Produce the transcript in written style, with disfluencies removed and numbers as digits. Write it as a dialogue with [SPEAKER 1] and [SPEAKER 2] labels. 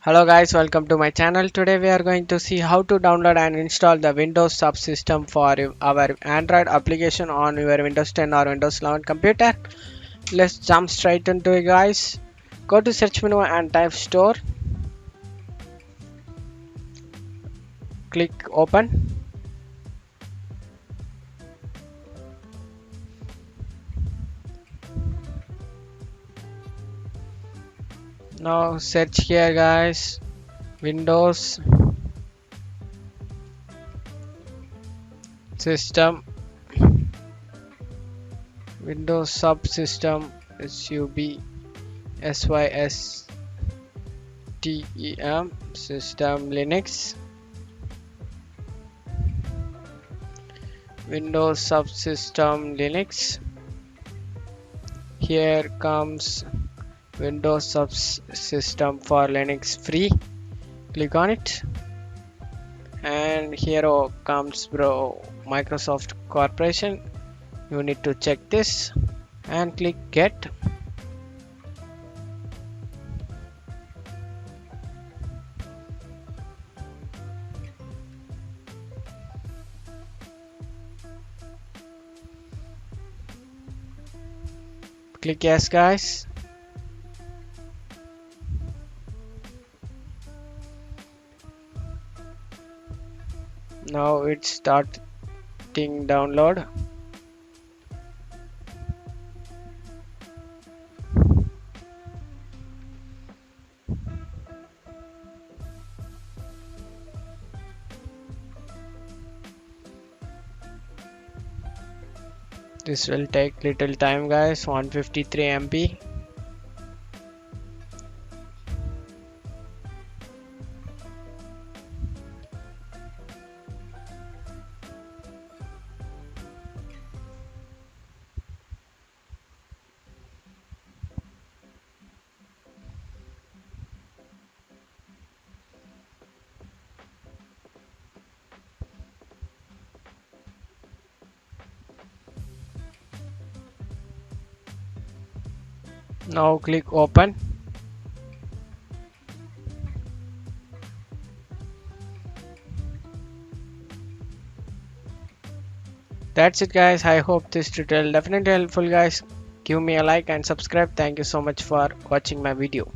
[SPEAKER 1] Hello guys, welcome to my channel. Today we are going to see how to download and install the Windows subsystem for our Android application on your Windows 10 or Windows 11 computer. Let's jump straight into it guys. Go to search menu and type store. Click open. Now search here guys. Windows system. Windows subsystem SYSTEM system Linux. Windows subsystem Linux. Here comes Windows subsystem for Linux free. Click on it, and here comes Microsoft Corporation. You need to check this and click get. Click yes guys. Now it's starting download. This will take little time guys. 153 MB. Now click open. That's it guys. I hope this tutorial definitely helpful guys. Give me a like and subscribe. Thank you so much for watching my video.